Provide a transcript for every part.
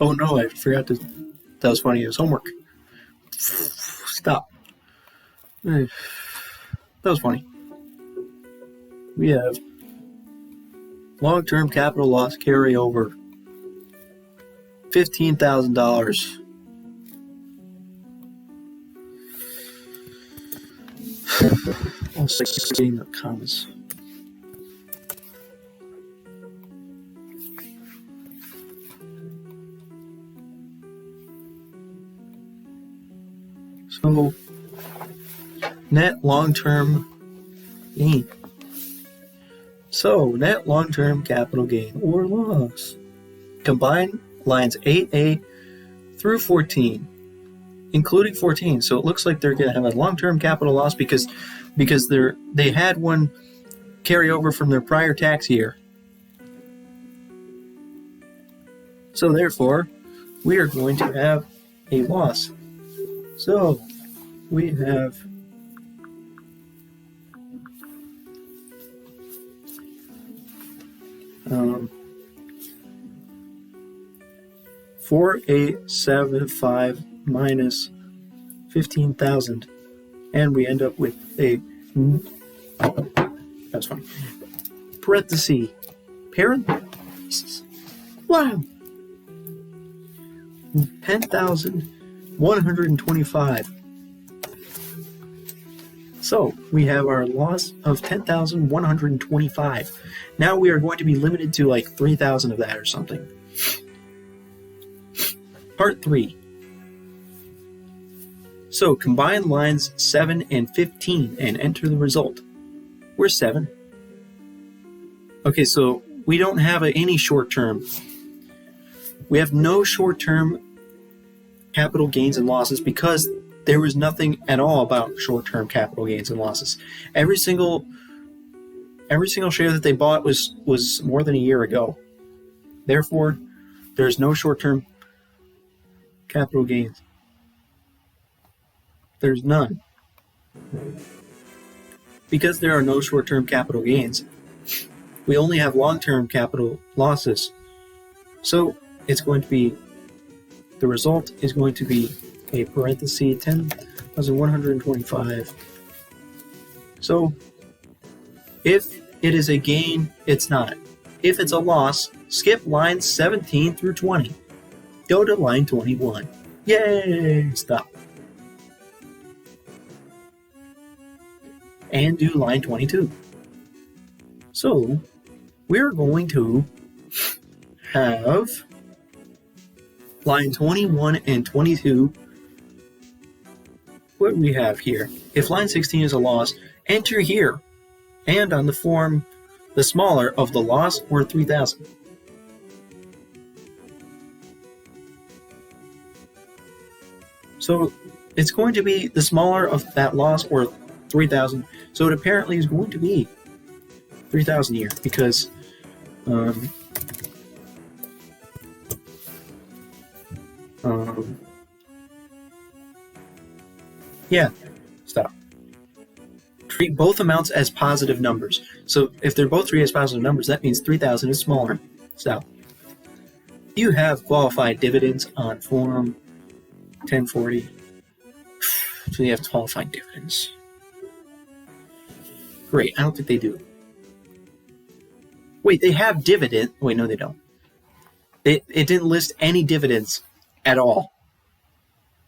Oh no, I forgot to. That was funny. It was homework. Stop. That was funny. We have long-term capital loss carryover. $15,000. All 16 commas. So, net long-term gain. So, net long-term capital gain or loss. Combine lines 8A through 14, including 14. So it looks like they're going to have a long-term capital loss because they had one carry over from their prior tax year. So therefore, we are going to have a loss. So we have $4,875 minus 15,000, and we end up with a that's funny parentheses. Wow. 10,125. So we have our loss of 10,125. Now we are going to be limited to like 3,000 of that or something. Part 3. So combine lines 7 and 15 and enter the result. Where's 7? Okay, so we don't have any short-term. We have no short-term capital gains and losses because there was nothing at all about short-term capital gains and losses. Every single share that they bought was more than a year ago. Therefore, there's no short-term capital gains. There's none. Because there are no short-term capital gains, we only have long-term capital losses. So it's going to be, the result is going to be a parenthesis 10,125. So if it is a gain, it's not. If it's a loss, skip lines 17 through 20. Go to line 21. Yay! Stop. And do line 22. So we're going to have line 21 and 22. What we have here. If line 16 is a loss, enter here. And on the form, the smaller of the loss or 3,000. So it's going to be the smaller of that loss or 3,000. So it apparently is going to be 3,000 here because yeah, stop. Treat both amounts as positive numbers. So if they're both treated as positive numbers, that means 3,000 is smaller. So you have qualified dividends on form 1040. So you have qualified dividends. Great, I don't think they do. Wait, they have dividend. Wait, no, they don't. It didn't list any dividends at all.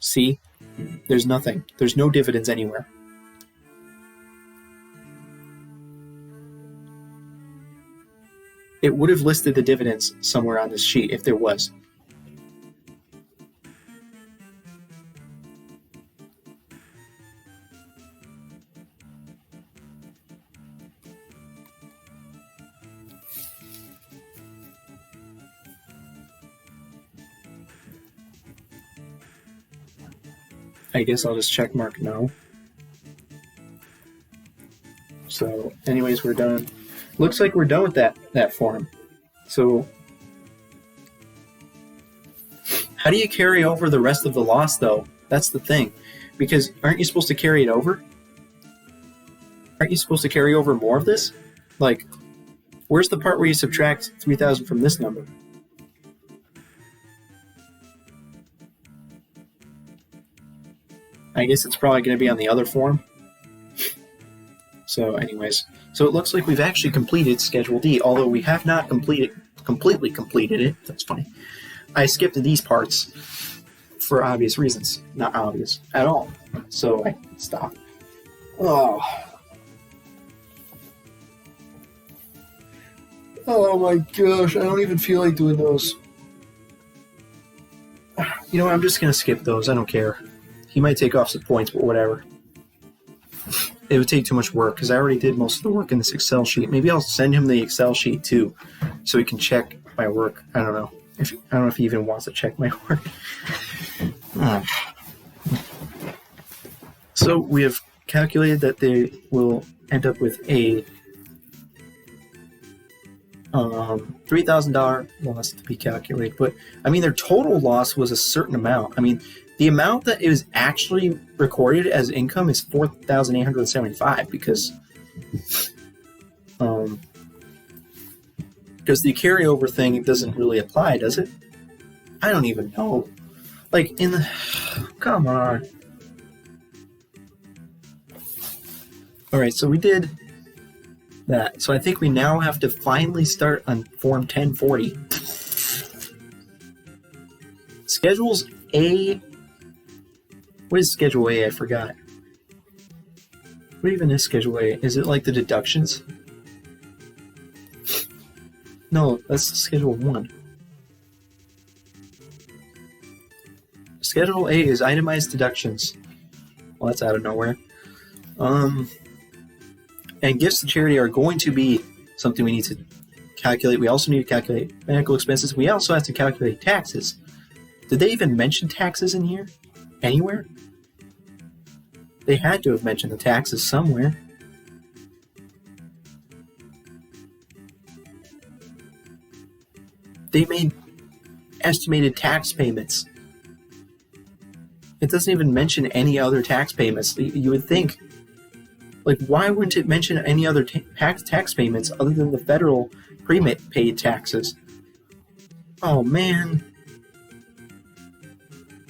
See? There's nothing. There's no dividends anywhere. It would have listed the dividends somewhere on this sheet if there was. I guess I'll just check mark no. So anyways, we're done. Looks like we're done with that form. So how do you carry over the rest of the loss though? That's the thing. Because aren't you supposed to carry it over? Aren't you supposed to carry over more of this? Like, where's the part where you subtract 3,000 from this number? I guess it's probably going to be on the other form. So anyways, so it looks like we've actually completed Schedule D, although we have not completely completed it. That's funny. I skipped these parts for obvious reasons. Not obvious at all. So I stopped. Oh my gosh, I don't even feel like doing those. You know what, I'm just going to skip those. I don't care. He might take off some points, but whatever. It would take too much work because I already did most of the work in this Excel sheet. Maybe I'll send him the Excel sheet too so he can check my work. I don't know. I don't know if he even wants to check my work. So we have calculated that they will end up with a $3,000 loss to be calculated. But I mean, their total loss was a certain amount. I mean, the amount that is actually recorded as income is $4,875 because the carryover thing doesn't really apply, does it? I don't even know. Like in the come on. All right, so we did that. So I think we now have to finally start on Form 1040. Schedules A. What is Schedule A? I forgot. What even is Schedule A? Is it like the deductions? No, that's Schedule 1. Schedule A is itemized deductions. Well, that's out of nowhere. And gifts to charity are going to be something we need to calculate. We also need to calculate medical expenses. We also have to calculate taxes. Did they even mention taxes in here? Anywhere? They had to have mentioned the taxes somewhere. They made estimated tax payments. It doesn't even mention any other tax payments. You would think, like, why wouldn't it mention any other tax payments other than the federal prepaid taxes? Oh, man.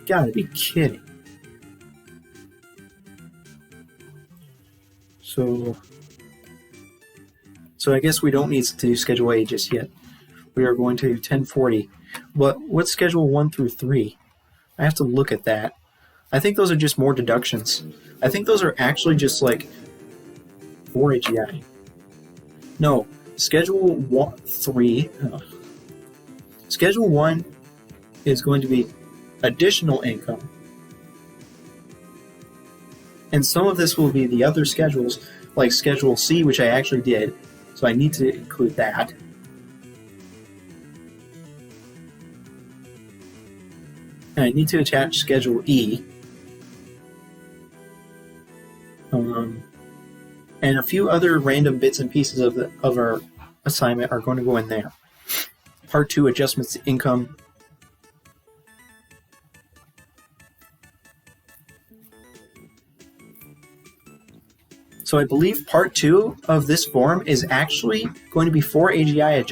Gotta be kidding. So I guess we don't need to do Schedule A just yet. We are going to 1040. But what's Schedule 1 through 3? I have to look at that. I think those are just more deductions. I think those are actually just like for AGI. No, Schedule 3. Schedule 1 is going to be additional income. And some of this will be the other schedules, like Schedule C, which I actually did. So I need to include that. And I need to attach Schedule E. And a few other random bits and pieces of our assignment are going to go in there. Part 2, adjustments to income. So I believe Part 2 of this form is actually going to be for AGI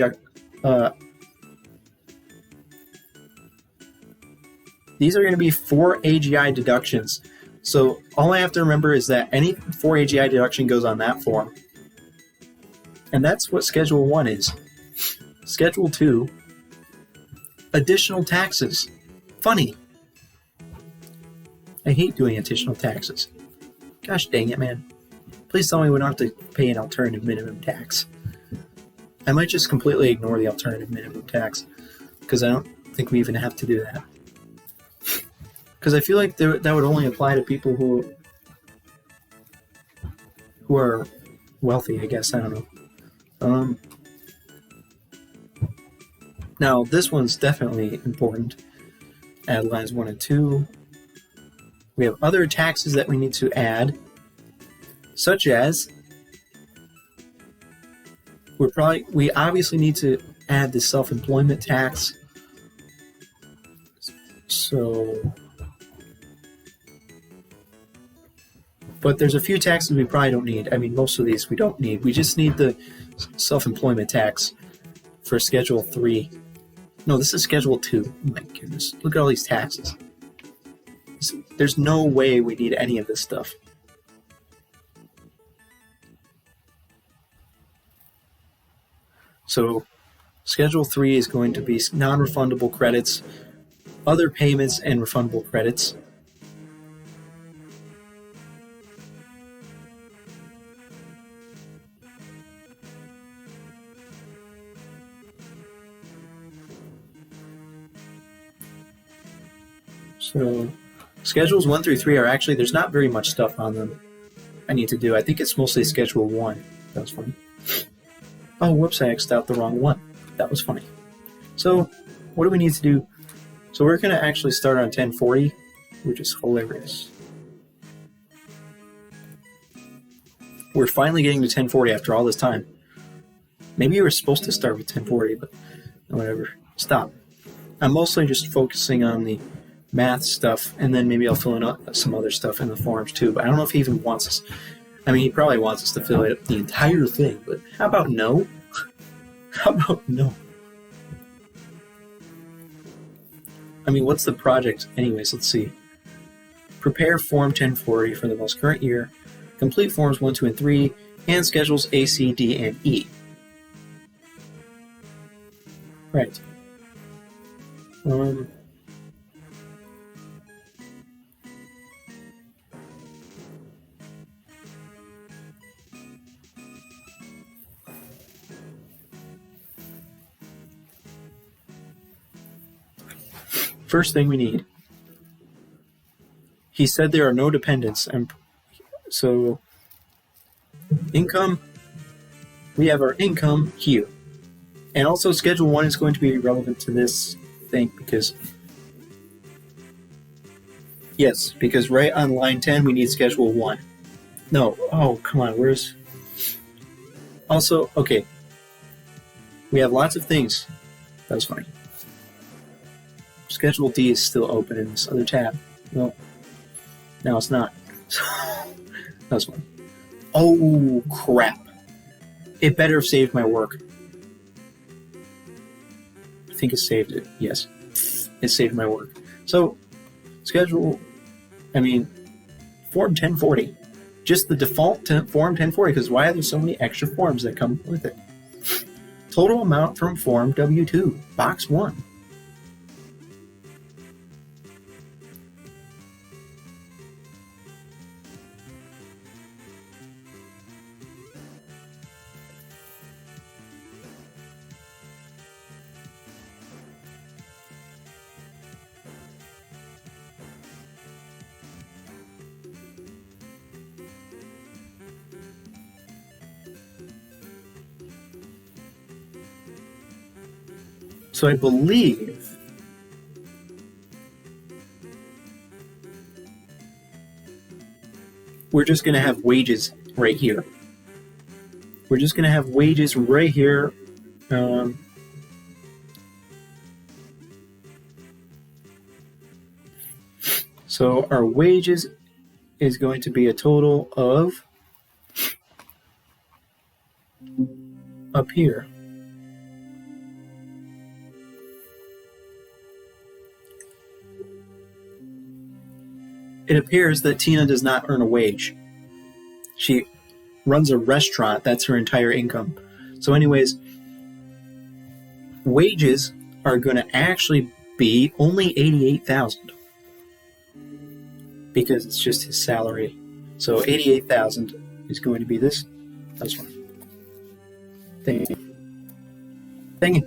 these are going to be for AGI deductions. So all I have to remember is that any for AGI deduction goes on that form. And that's what Schedule 1 is. Schedule 2, additional taxes. Funny. I hate doing additional taxes. Gosh dang it, man. Please tell me we don't have to pay an alternative minimum tax. I might just completely ignore the alternative minimum tax, because I don't think we even have to do that. Because I feel like that would only apply to people who are wealthy, I guess. I don't know. Now, this one's definitely important. Add lines 1 and 2. We have other taxes that we need to add, such as we obviously need to add the self-employment tax. So, but there's a few taxes we probably don't need. I mean, most of these we don't need. We just need the self-employment tax for Schedule 3. No, this is Schedule 2. Oh my goodness. Look at all these taxes. There's no way we need any of this stuff. So Schedule 3 is going to be non-refundable credits, other payments, and refundable credits. So Schedules 1 through 3 are actually, there's not very much stuff on them I need to do. I think it's mostly Schedule 1. That was funny. Oh, whoops, I X'd out the wrong one. That was funny. So, what do we need to do? So we're going to actually start on 1040, which is hilarious. We're finally getting to 1040 after all this time. Maybe you were supposed to start with 1040, but whatever. Stop. I'm mostly just focusing on the math stuff, and then maybe I'll fill in some other stuff in the forums too, but I don't know if he even wants us. I mean, he probably wants us to fill out the entire thing, but how about no? How about no? I mean, what's the project anyways? Let's see. Prepare Form 1040 for the most current year. Complete Forms 1, 2, and 3, and Schedules A, C, D, and E. Right. First thing we need. He said there are no dependents, and so income, we have our income here. And also Schedule 1 is going to be relevant to this thing because, yes, because right on line 10 we need Schedule 1. No, oh, come on, where's... Also, okay, we have lots of things. That was funny. Schedule D is still open in this other tab. Well, now it's not. That was fun. Oh, crap. It better have saved my work. I think it saved it. Yes. It saved my work. So, Form 1040. Just the default Form 1040, because why are there so many extra forms that come with it? Total amount from Form W2, Box 1. So I believe we're just going to have wages right here. We're just going to have wages right here. So our wages is going to be a total of up here. It appears that Tina does not earn a wage. She runs a restaurant. That's her entire income. So anyways, wages are going to actually be only $88,000 because it's just his salary. So $88,000 is going to be this. That's one. Dang it.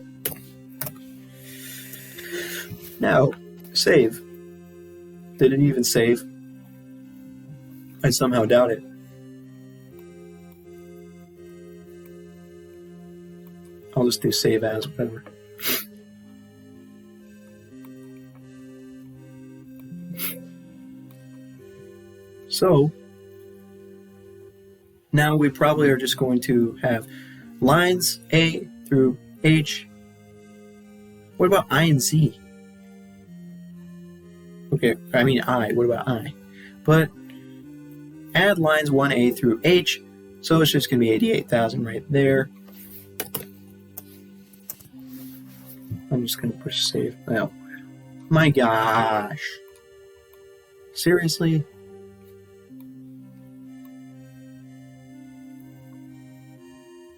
Now, save. Did it even save? I somehow doubt it. I'll just do save as, whatever. So, now we probably are just going to have lines A through H. What about I and Z? Okay, I mean I. What about I? But add lines 1A through H, so it's just going to be 88,000 right there. I'm just going to push save. Oh, my gosh. Seriously?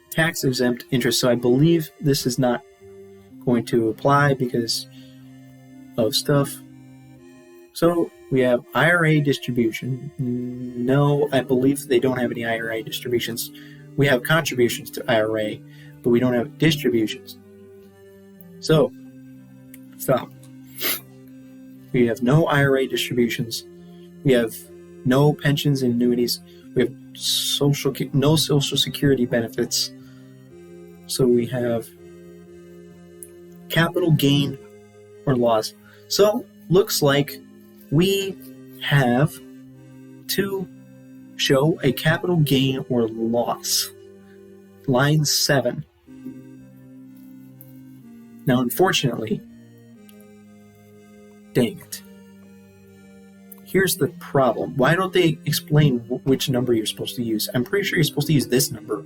Tax exempt interest. So I believe this is not going to apply because of stuff. So we have IRA distribution. No, I believe they don't have any IRA distributions. We have contributions to IRA, but we don't have distributions. So, stop. We have no IRA distributions. We have no pensions and annuities. We have no Social Security benefits. So we have capital gain or loss. So, looks like we have to show a capital gain or loss. Line 7. Now, unfortunately, dang it. Here's the problem. Why don't they explain which number you're supposed to use? I'm pretty sure you're supposed to use this number.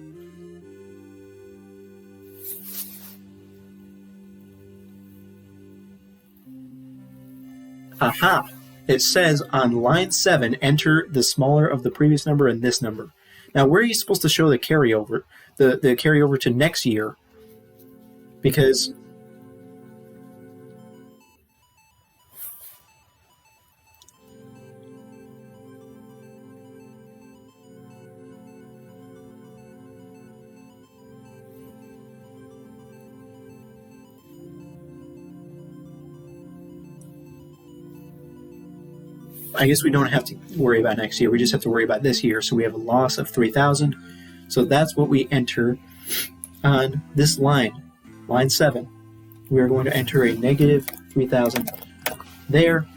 Aha! It says on line 7, enter the smaller of the previous number and this number. Now, where are you supposed to show the carryover? The carryover to next year? Because I guess we don't have to worry about next year. We just have to worry about this year. So we have a loss of 3,000. So that's what we enter on this line, line 7. We are going to enter a negative 3,000 there.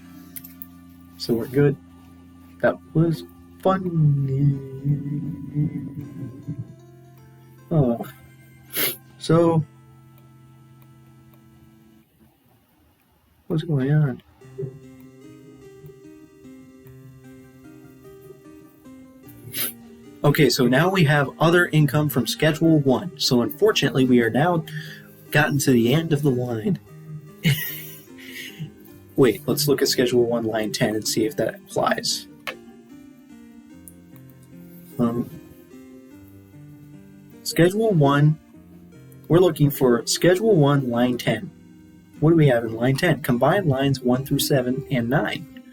So we're good. That was fun. Oh. So, what's going on? Okay, so now we have other income from Schedule 1. So unfortunately, we are now gotten to the end of the line. Wait, let's look at Schedule 1, line 10, and see if that applies. Schedule 1, we're looking for Schedule 1, line 10. What do we have in line 10? Combine lines 1 through 7 and 9.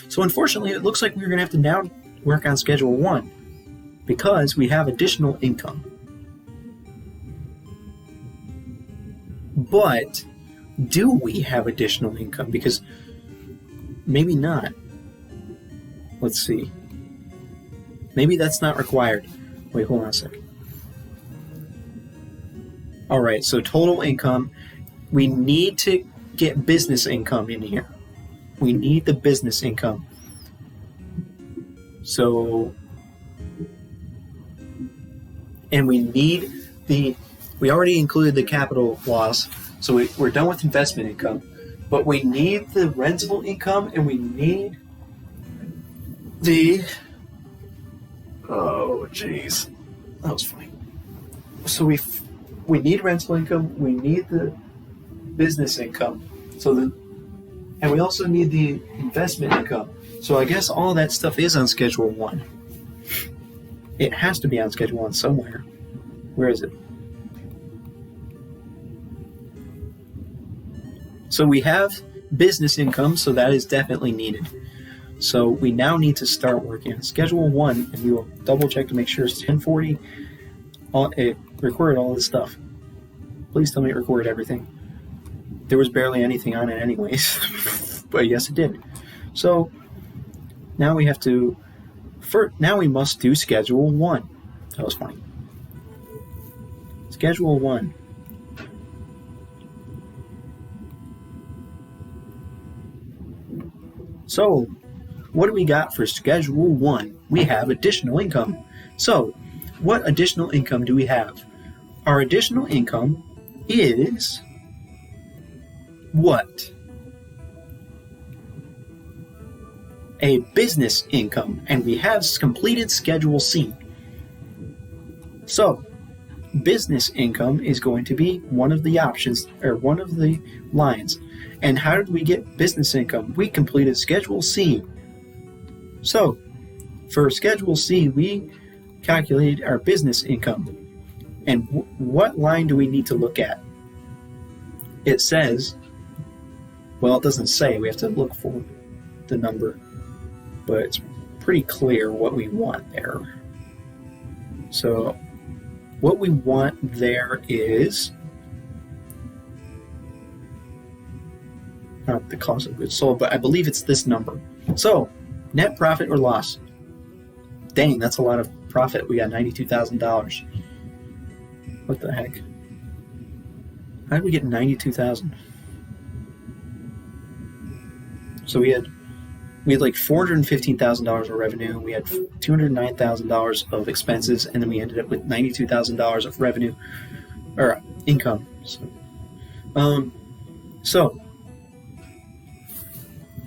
So unfortunately, it looks like we're going to have to now work on Schedule 1. Because we have additional income. But do we have additional income? Because maybe not. Let's see. Maybe that's not required. Wait, hold on a second. Alright, so total income. We need to get business income in here. We need the business income. So... And we need we already included the capital loss, so we're done with investment income. But we need the rental income, and we need the... Oh, jeez. That was funny. So we need rental income, we need the business income, and we also need the investment income. So I guess all that stuff is on Schedule 1. It has to be on Schedule 1 somewhere. Where is it? So we have business income, so that is definitely needed. So we now need to start working on Schedule 1, and we will double check to make sure it's 1040. It recorded all this stuff. Please tell me it recorded everything. There was barely anything on it anyways. But yes, it did. So now we have to... Now we must do Schedule 1. That was funny. Schedule 1. So, what do we got for Schedule 1? We have additional income. So, what additional income do we have? Our additional income is... what? A business income, and we have completed Schedule C. So, business income is going to be one of the options, or one of the lines. And how did we get business income? We completed Schedule C. So, for Schedule C, we calculate our business income. And what line do we need to look at? It says, well, it doesn't say. We have to look for the number. But it's pretty clear what we want there. So, what we want there is not the cost of goods sold, but I believe it's this number. So, net profit or loss. Dang, that's a lot of profit. We got $92,000. What the heck? How did we get $92,000? So we had like $415,000 of revenue. We had $209,000 of expenses, and then we ended up with $92,000 of revenue or income. So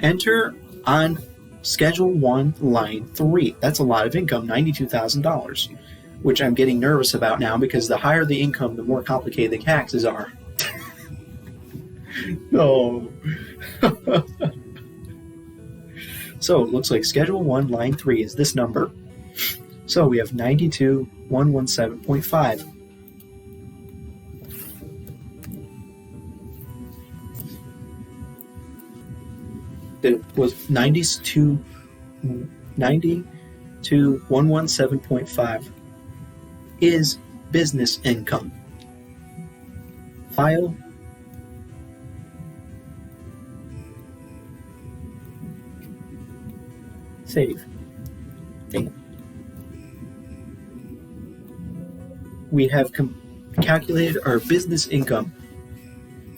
enter on Schedule 1, line 3. That's a lot of income, $92,000, which I'm getting nervous about now because the higher the income, the more complicated the taxes are. No. So it looks like Schedule 1, line 3 is this number. So we have 92,117.5. It was 92,117.5 is business income. File. Save. Dang. We have calculated our business income.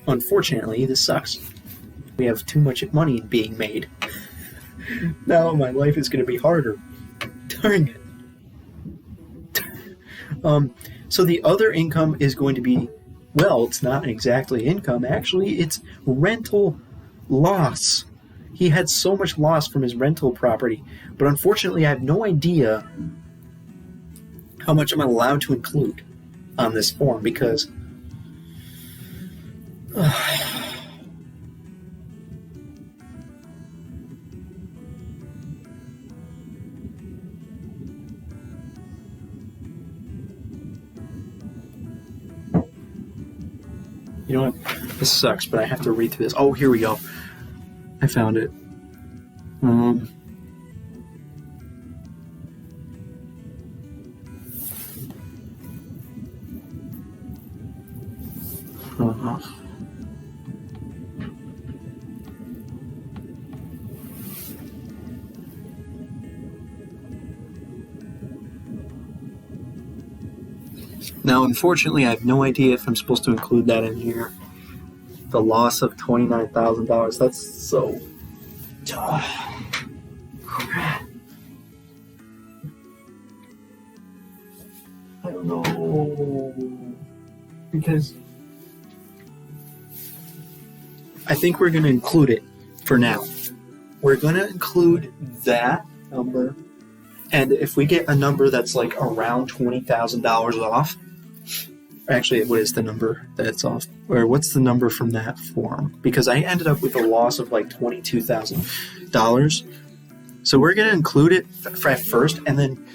Unfortunately, this sucks. We have too much money being made. Now my life is going to be harder. Darn it. So the other income is going to be, well, it's not exactly income. Actually, it's rental loss. He had so much loss from his rental property, but unfortunately I have no idea how much I'm allowed to include on this form because you know what? This sucks, but I have to read through this. Oh, here we go. I found it. Now, unfortunately, I have no idea if I'm supposed to include that in here. The loss of $29,000. That's so... crap. I don't know. Because I think we're going to include it for now. We're going to include that number. And if we get a number that's like around $20,000 off, actually, what is the number that's off? Or what's the number from that form? Because I ended up with a loss of like $22,000. So we're going to include it at first, and then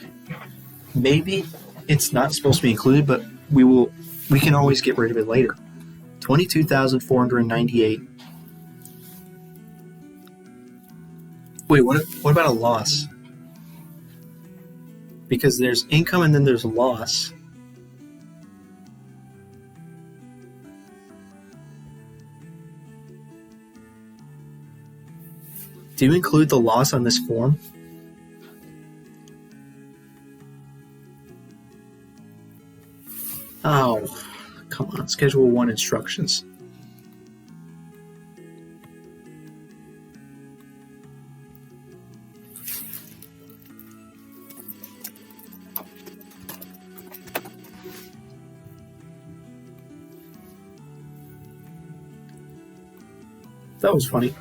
maybe it's not supposed to be included, but we can always get rid of it later. 22,498. Wait, what about a loss? Because there's income and then there's loss. Do you include the loss on this form? Oh, come on. Schedule 1 instructions. That was funny.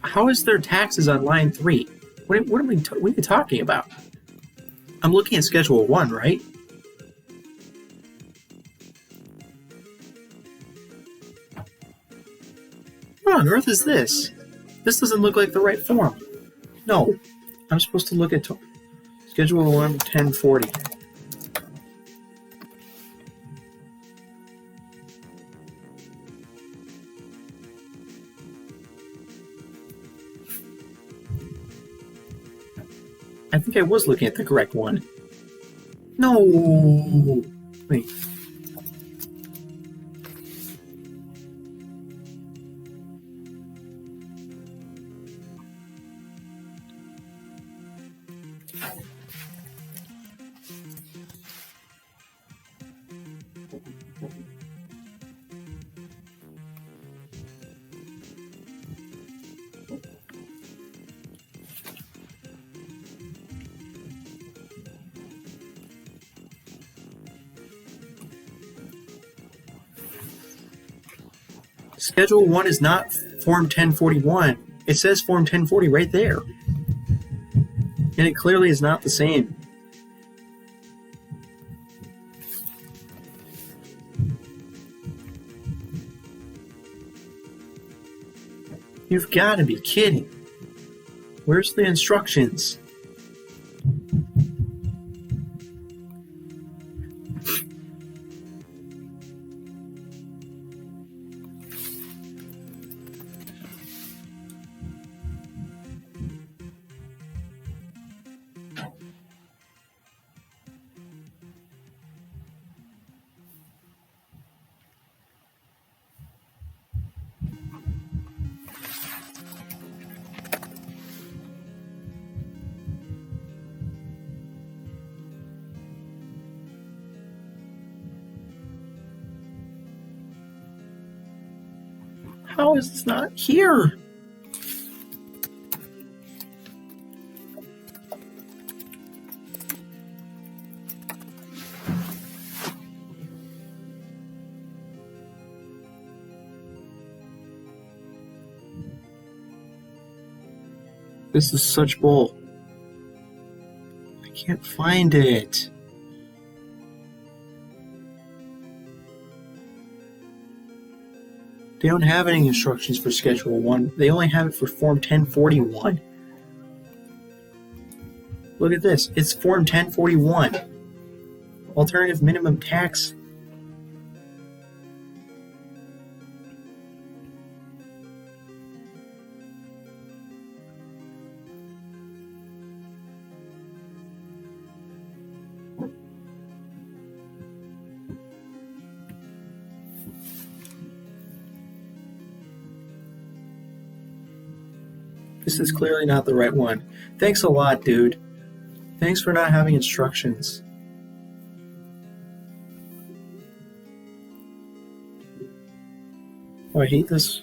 How is there taxes on line 3? What are we talking about? I'm looking at Schedule 1, right? What on earth is this? This doesn't look like the right form. No, I'm supposed to look at Schedule 1, 1040. I think I was looking at the correct one. No! Wait. Schedule 1 is not Form 1041. It says Form 1040 right there. And it clearly is not the same. You've got to be kidding. Where's the instructions? How is this not here? This is such bull. I can't find it. They don't have any instructions for Schedule 1. They only have it for Form 1041. Look at this. It's Form 1041. Alternative minimum tax. This is clearly not the right one. Thanks a lot, dude. Thanks for not having instructions. Oh, I hate this.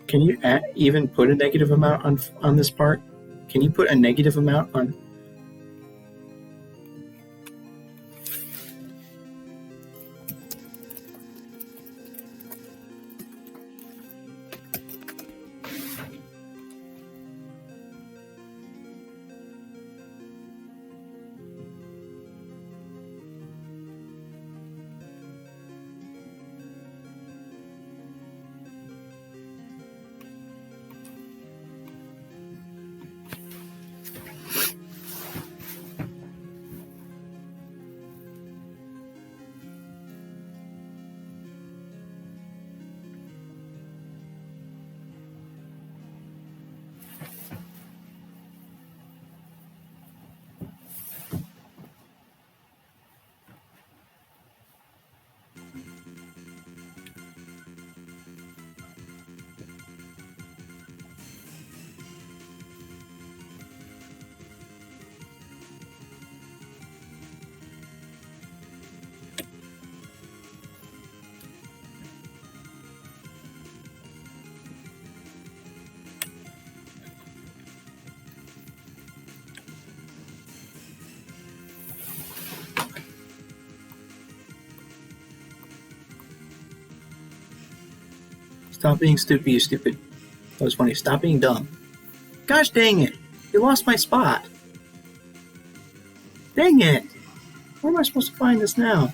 Can you even put a negative amount on this part? Can you put a negative amount on? Stop being stupid, you stupid. That was funny. Stop being dumb. Gosh dang it. You lost my spot. Dang it. Where am I supposed to find this now?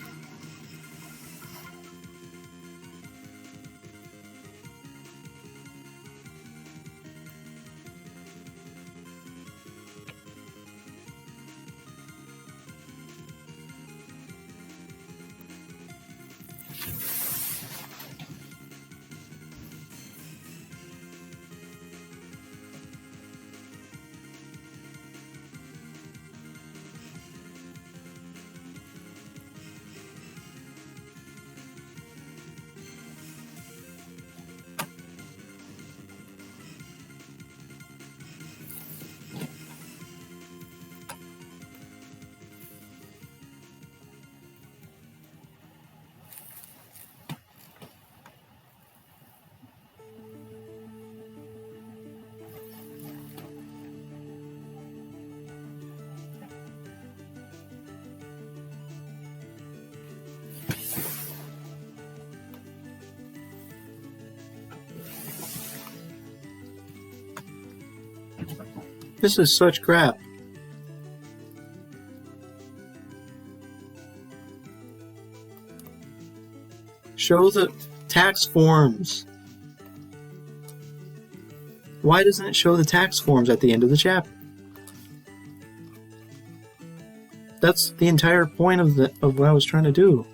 This is such crap. Show the tax forms. Why doesn't it show the tax forms at the end of the chapter? That's the entire point of what I was trying to do.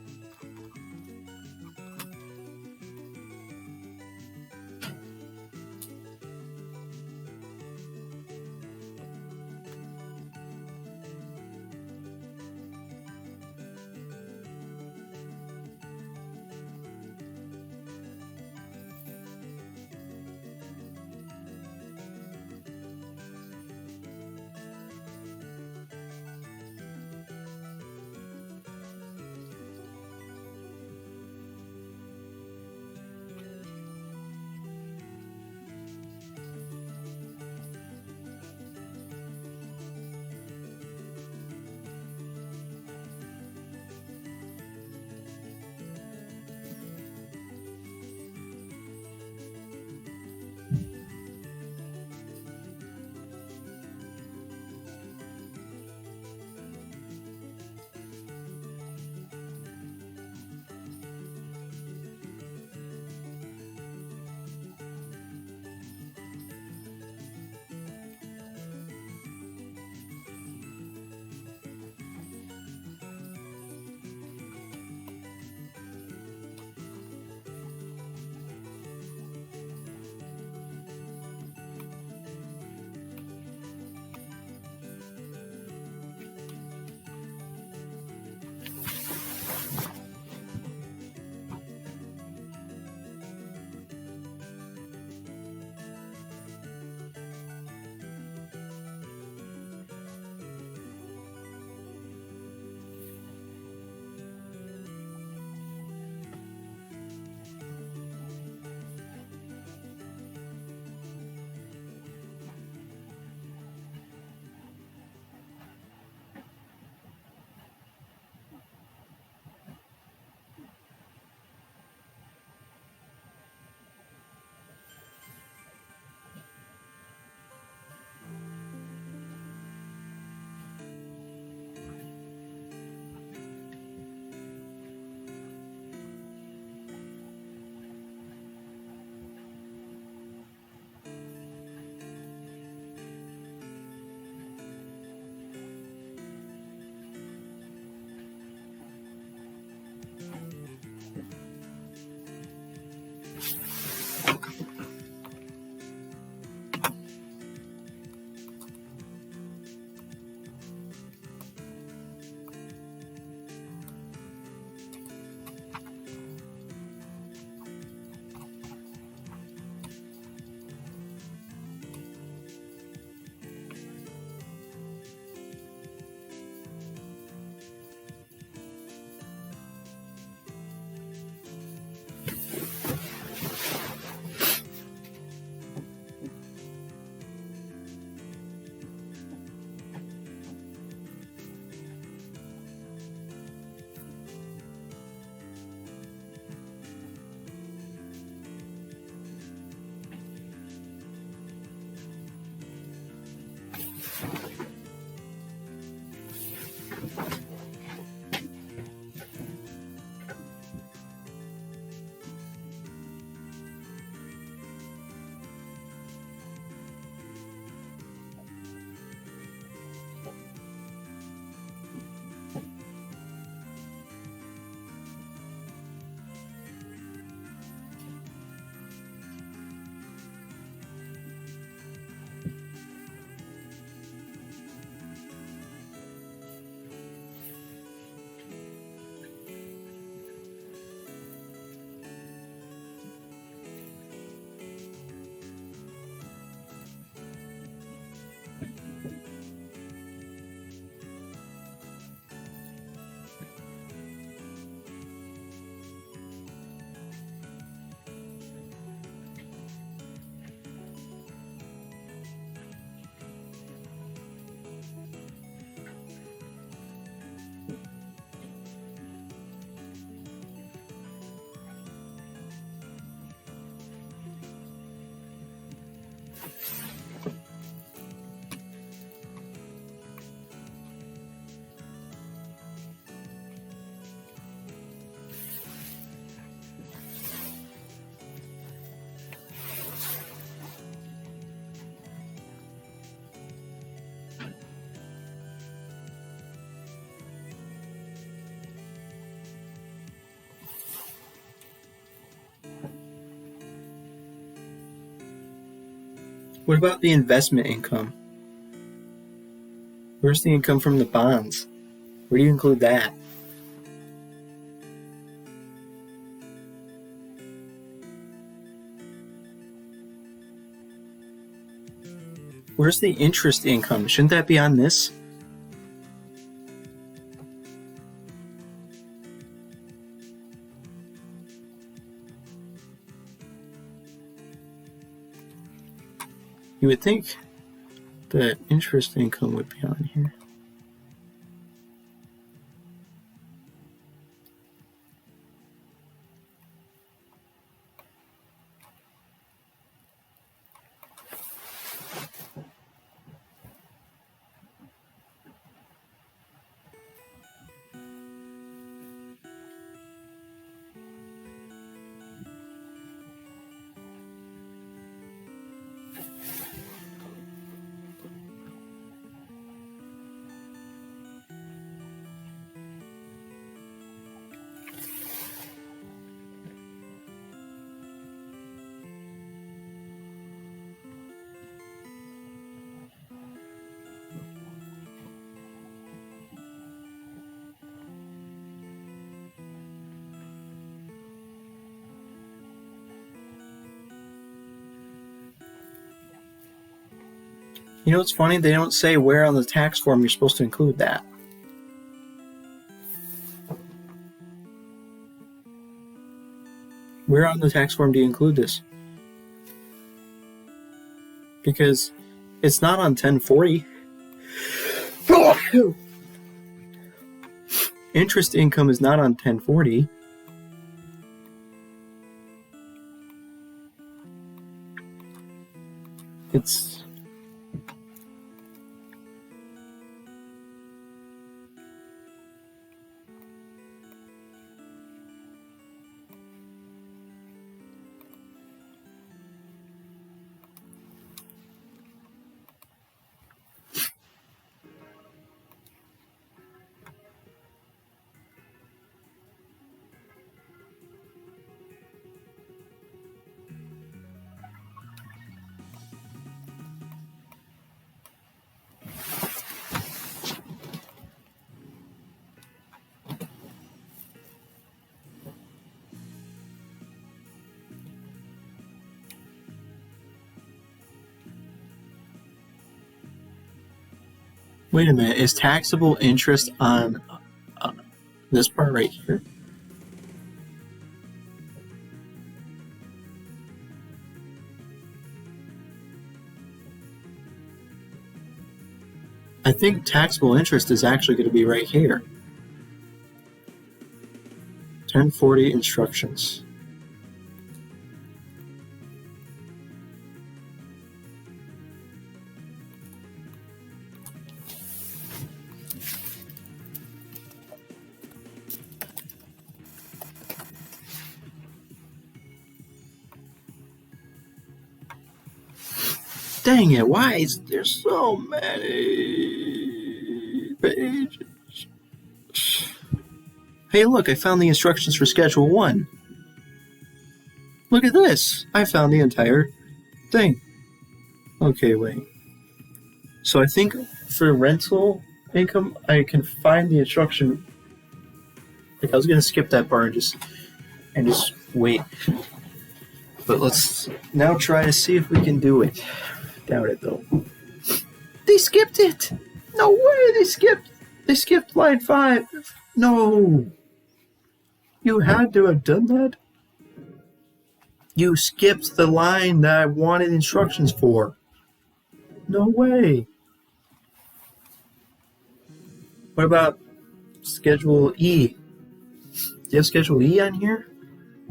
What about the investment income? Where's the income from the bonds? Where do you include that? Where's the interest income? Shouldn't that be on this? You would think that interest income would be on here. You know what's funny? They don't say where on the tax form you're supposed to include that. Where on the tax form do you include this? Because it's not on 1040. Interest income is not on 1040. It's... Wait a minute, is taxable interest on this part right here? I think taxable interest is actually going to be right here. 1040 instructions. Dang it, why is there so many pages? Hey, look, I found the instructions for Schedule 1. Look at this. I found the entire thing. Okay, wait. So I think for rental income, I can find the instruction. Like, I was going to skip that part and just wait. But let's now try to see if we can do it. Doubt it, though. They skipped it! No way, they skipped line 5. No. You had to have done that. You skipped the line that I wanted instructions for. No way. What about Schedule E? Do you have Schedule E on here?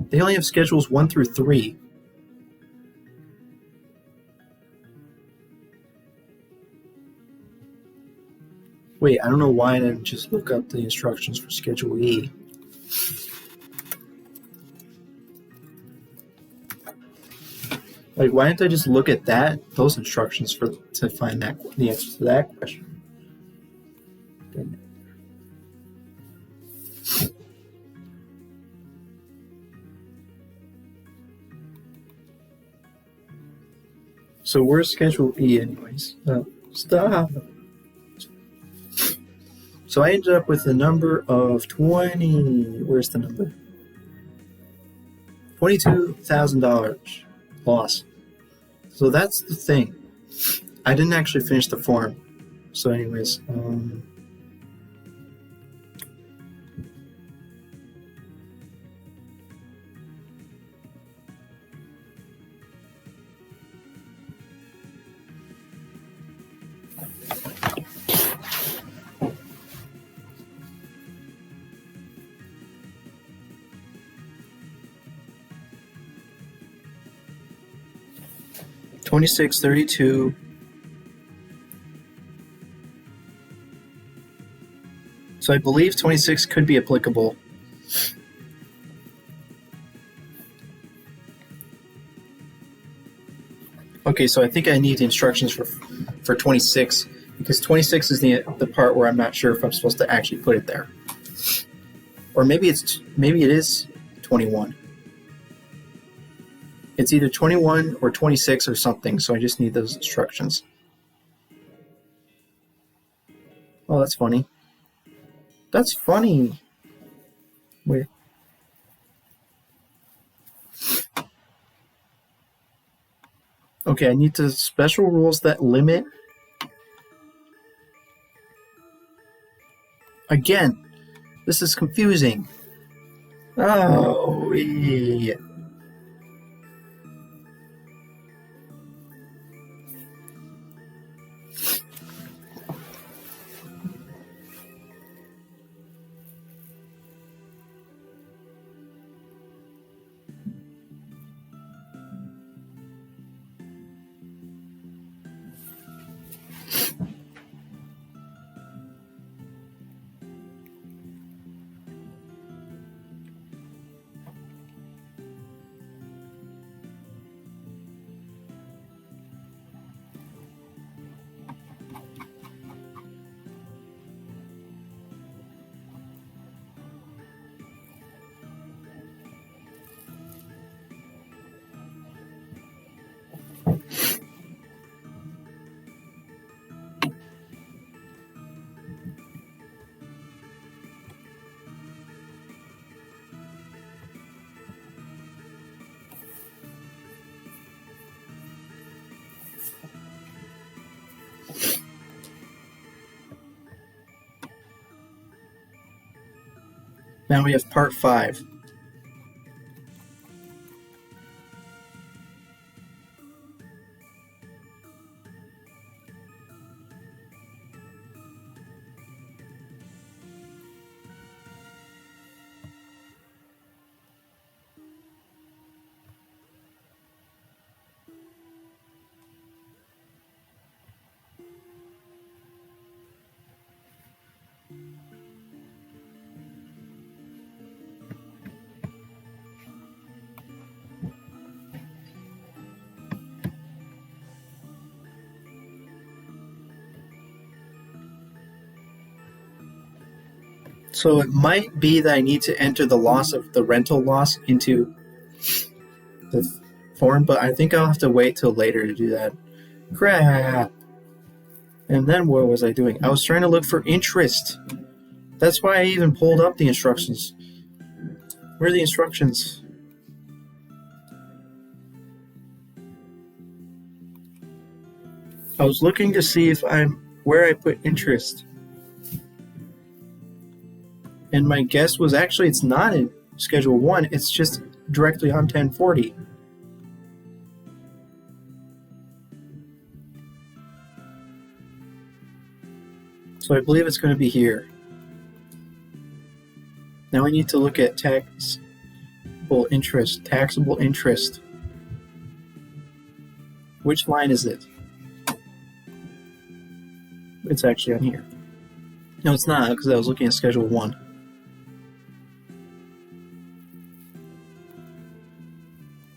They only have Schedules 1 through 3. Wait, I don't know why I didn't just look up the instructions for Schedule E. Like, why didn't I just look at those instructions to find the answer to that question? So we're Schedule E anyways. Stop. So I ended up with a number of 20. Where's the number? $22,000 loss. So that's the thing. I didn't actually finish the form. So anyways, $26.32. So I believe 26 could be applicable. Okay, so I think I need the instructions for 26 because 26 is the part where I'm not sure if I'm supposed to actually put it there. Or maybe it is 21. It's either 21 or 26 or something, so I just need those instructions. Oh, that's funny. That's funny. Wait. Okay, I need the special rules that limit. Again, this is confusing. Oh, yeah. Now we have part 5. So it might be that I need to enter the loss of the rental loss into the form, but I think I'll have to wait till later to do that. Crap. And then what was I doing? I was trying to look for interest. That's why I even pulled up the instructions. Where are the instructions? I was looking to see if where I put interest. And my guess was actually it's not in Schedule 1, it's just directly on 1040. So I believe it's going to be here. Now I need to look at taxable interest. Which line is it? It's actually on here. No, it's not, because I was looking at Schedule 1.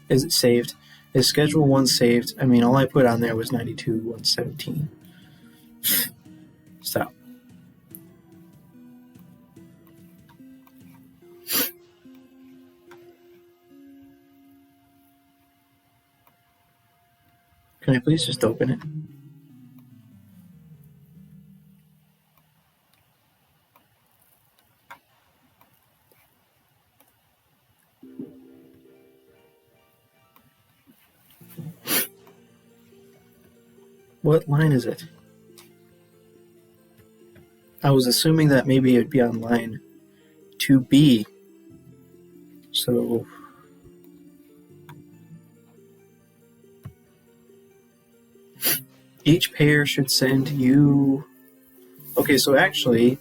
Is it saved? Is Schedule 1 saved? I mean, all I put on there was 92,117. Stop. Can I please just open it? What line is it? I was assuming that maybe it'd be on line 2B. So each payer should send you. Okay, so actually,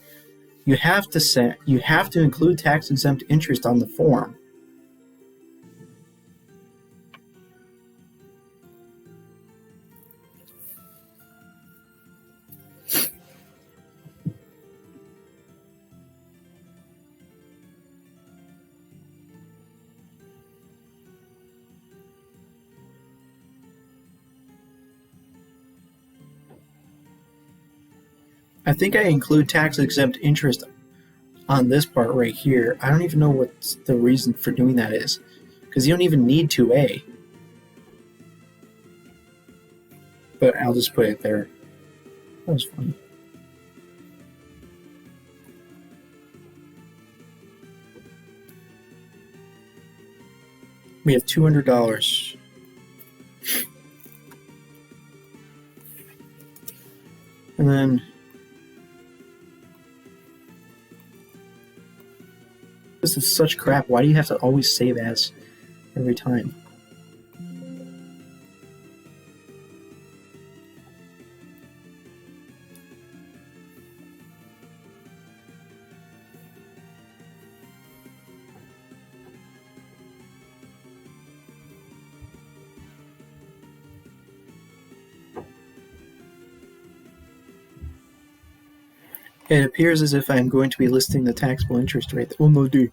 you have to include tax-exempt interest on the form. I think I include tax-exempt interest on this part right here. I don't even know what the reason for doing that is, because you don't even need 2A. But I'll just put it there. That was funny. We have $200. And then this is such crap. Why do you have to always save as every time? It appears as if I'm going to be listing the taxable interest rate. Oh no, dude.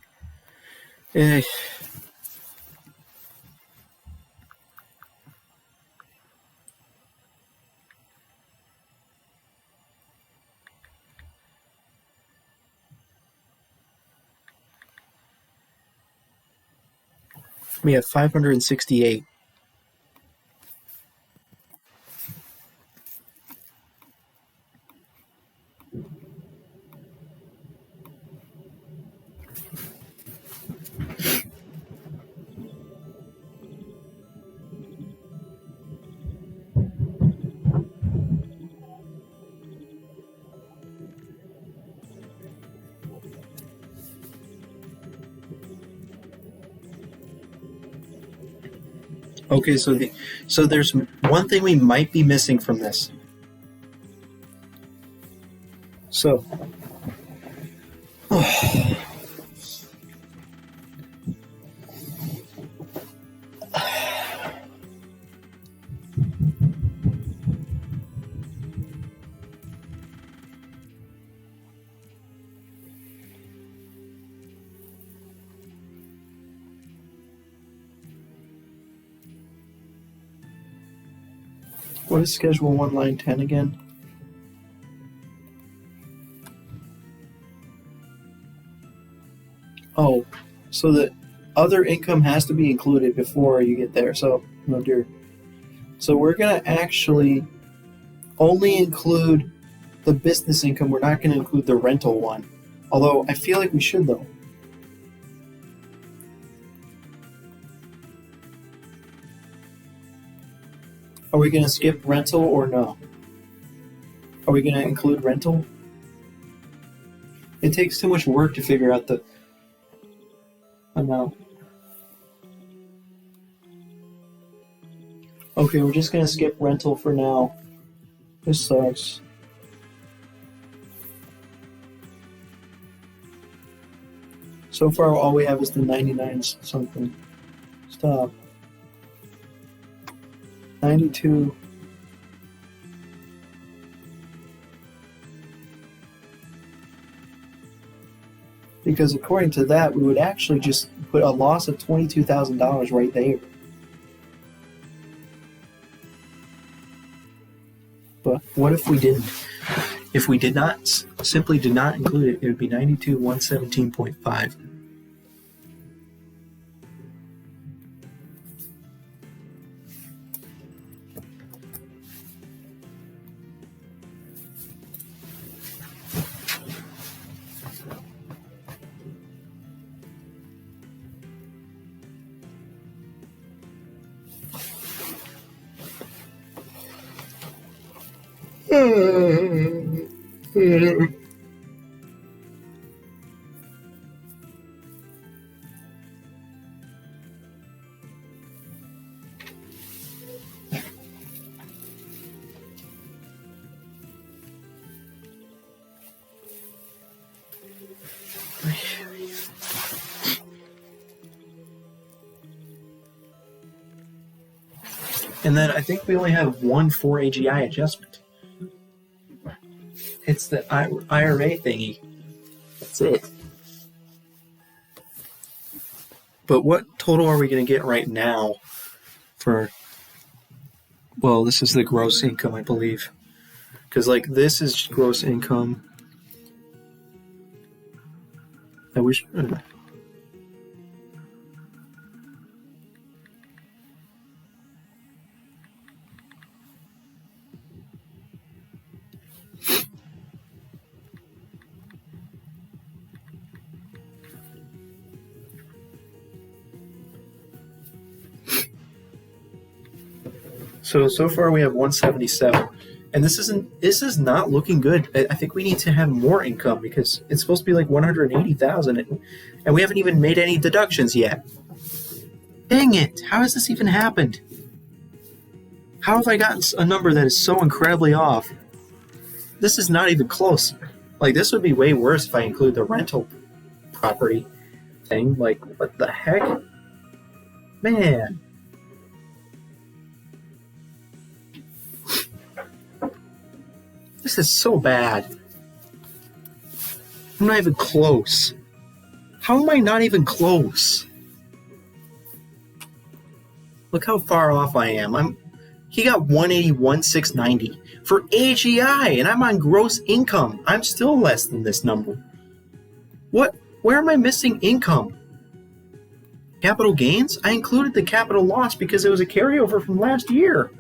We have 568. Okay, so there's one thing we might be missing from this. So, what is Schedule 1, line 10 again? Oh, so the other income has to be included before you get there. So, no dear. So we're going to actually only include the business income. We're not going to include the rental one. Although I feel like we should, though. Are we going to skip rental or no? Are we going to include rental? It takes too much work to figure out the amount. Okay, we're just going to skip rental for now. This sucks. So far, all we have is the 99 something. Stop. 92. Because according to that, we would actually just put a loss of $22,000 right there. But what if we didn't? If we did not, simply did not include it, it would be 92,117.5. And then I think we only have one 4 AGI adjustment. It's the IRA thingy. That's it. But what total are we going to get right now for... Well, this is the gross income, I believe. Because, like, this is gross income. I wish... So far we have 177, and this is not looking good. I think we need to have more income because it's supposed to be like 180,000, and we haven't even made any deductions yet. Dang it! How has this even happened? How have I gotten a number that is so incredibly off? This is not even close. Like, this would be way worse if I include the rental property thing. Like, what the heck? Man. This is so bad. I'm not even close. How am I not even close? Look how far off I am. He got 181,690 for AGI, and I'm on gross income. I'm still less than this number. What? Where am I missing income? Capital gains? I included the capital loss because it was a carryover from last year.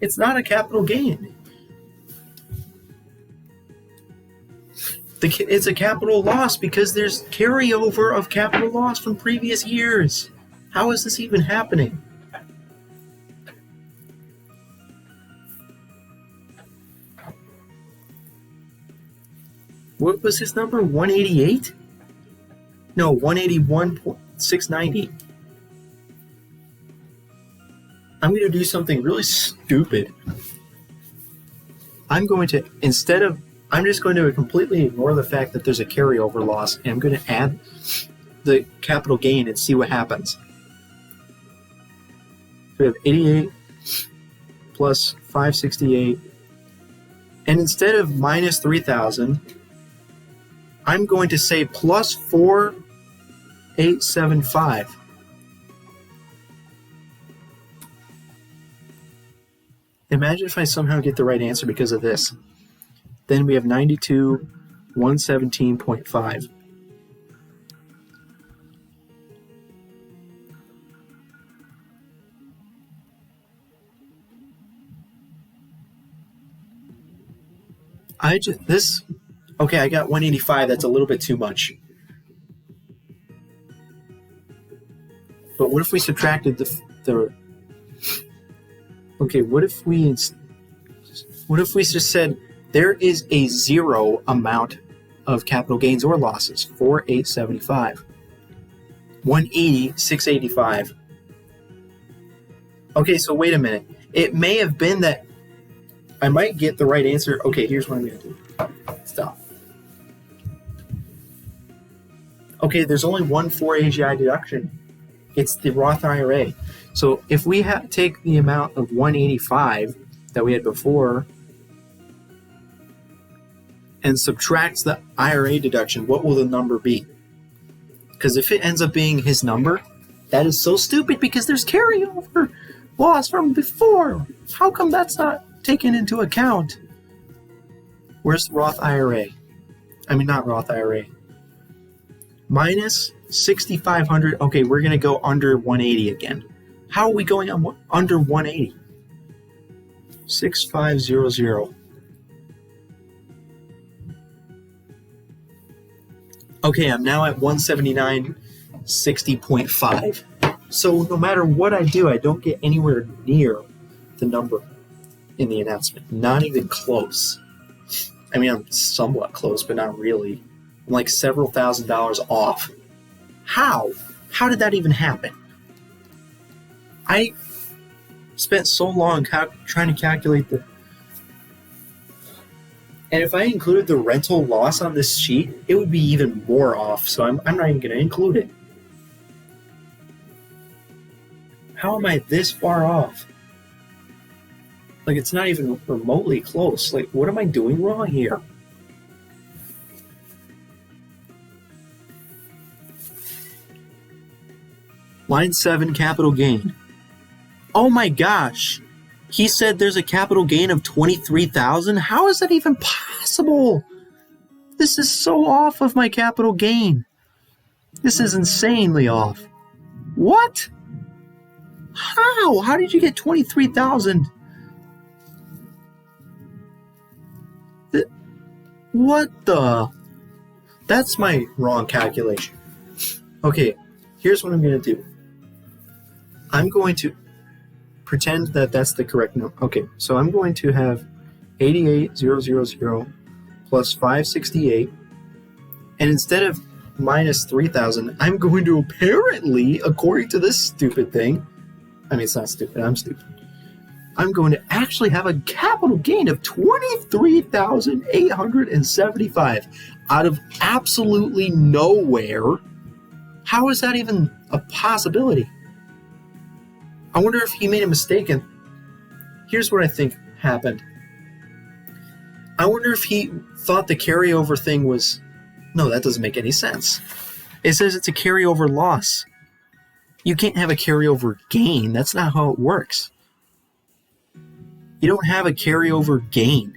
It's not a capital gain. It's a capital loss because there's carryover of capital loss from previous years. How is this even happening? What was his number? 188? No, 181,690. I'm going to do something really stupid. I'm just going to completely ignore the fact that there's a carryover loss, and I'm going to add the capital gain and see what happens. So we have 88 plus 568, and instead of minus 3,000, I'm going to say plus 4,875. Imagine if I somehow get the right answer because of this. Then we have 92,117.5. Okay, I got 185. That's a little bit too much. But what if we subtracted the okay, what if we just said there is a zero amount of capital gains or losses, 4,875. 180, 685. Okay, so wait a minute. It may have been that I might get the right answer. Okay, here's what I'm going to do. Stop. Okay, there's only one 4 AGI deduction. It's the Roth IRA. So if we take the amount of 185 that we had before and subtracts the IRA deduction, what will the number be? Because if it ends up being his number, that is so stupid because there's carryover loss from before. How come that's not taken into account? Where's the Roth IRA? I mean, not Roth IRA. Minus 6,500. Okay, we're going to go under 180 again. How are we going under 180? 6,500. Okay, I'm now at 179.60.5. So no matter what I do, I don't get anywhere near the number in the announcement. Not even close. I mean, I'm somewhat close, but not really. I'm like several $1,000s off. How? How did that even happen? I spent so long trying to calculate the... And if I included the rental loss on this sheet, it would be even more off, so I'm not even going to include it. How am I this far off? Like, it's not even remotely close. Like, what am I doing wrong here? Line 7, capital gain. Oh my gosh! He said there's a capital gain of $23,000? How is that even possible? This is so off of my capital gain. This is insanely off. What? How? How did you get $23,000? What the? That's my wrong calculation. Okay, here's what I'm going to do. I'm going to pretend that that's the correct number. Okay, so I'm going to have 88,000 plus 568, and instead of minus 3,000, I'm going to apparently, according to this stupid thing, I mean, it's not stupid, I'm stupid. I'm going to actually have a capital gain of 23,875 out of absolutely nowhere. How is that even a possibility? I wonder if he made a mistake, and here's what I think happened. I wonder if he thought the carryover thing was... No, that doesn't make any sense. It says it's a carryover loss. You can't have a carryover gain. That's not how it works. You don't have a carryover gain.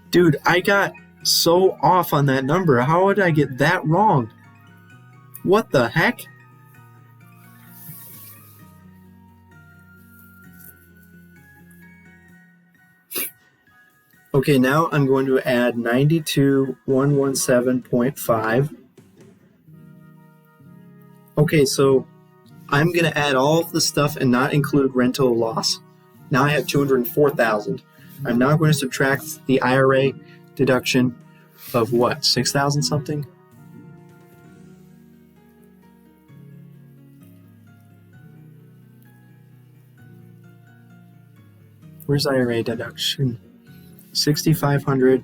Dude, I got so off on that number. How did I get that wrong? What the heck? Okay, now I'm going to add 92,117.5. Okay, so I'm going to add all of the stuff and not include rental loss. Now I have 204,000. I'm now going to subtract the IRA deduction of what, 6,000 something? Where's IRA deduction? 6,500.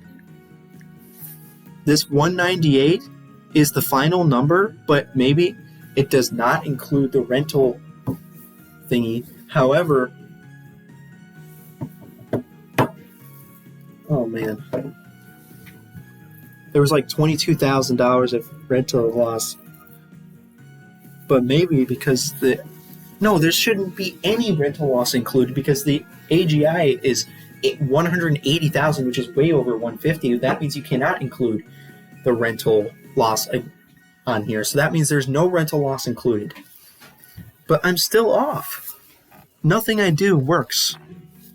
This 198 is the final number, but maybe it does not include the rental thingy. However, oh man, there was like $22,000 of rental loss. But maybe because there shouldn't be any rental loss included because the AGI is 180,000, which is way over 150. That means you cannot include the rental loss on here. So that means there's no rental loss included. But I'm still off. Nothing I do works.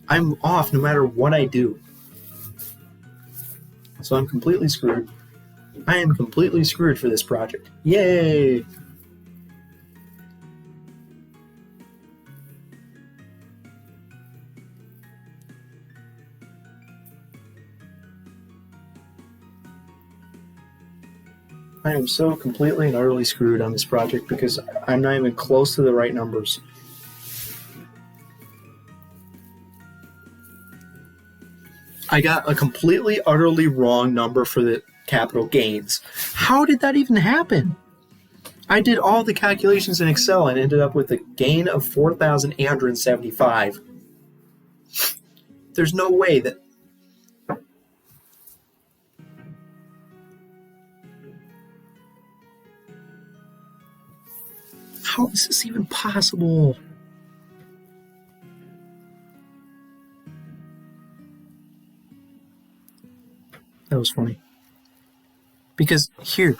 I'm off no matter what I do. So I'm completely screwed. I am completely screwed for this project. Yay! I am so completely and utterly screwed on this project because I'm not even close to the right numbers. I got a completely, utterly wrong number for the capital gains. How did that even happen? I did all the calculations in Excel and ended up with a gain of 4,875. There's no way that... How is this even possible? That was funny. Because here,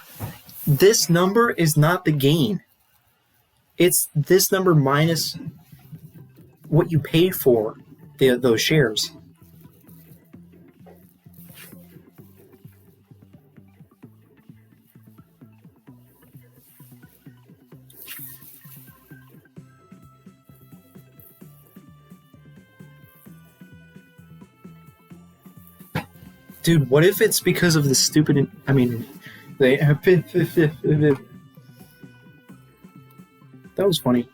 this number is not the gain. It's this number minus what you paid for those shares. Dude, what if it's because of the stupid... I mean, they... That was funny.